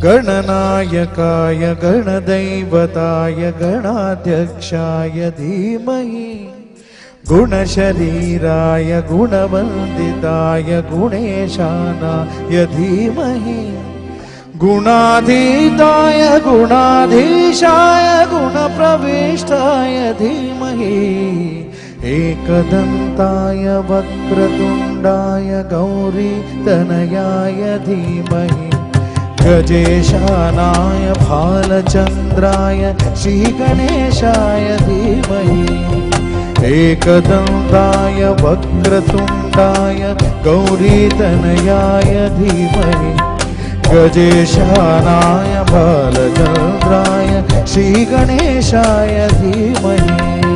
गणनायकाय गणदैवताय गणाध्यक्षाय धीमहि गुणशरीराय गुणवन्दिताय गुणेशानाय धीमहि गुणाधीताय गुणाधीशाय गुणप्रविष्टाय धीमहि एकदन्ताय वक्रतुण्डाय गौरीतनयाय धीमहि गजेशानाय भालचन्द्राय श्रीगणेशाय धीमहि एकदन्ताय वक्रतुण्डाय गौरीतनयाय धीमहि गजेशानाय भालचन्द्राय श्रीगणेशाय धीमहि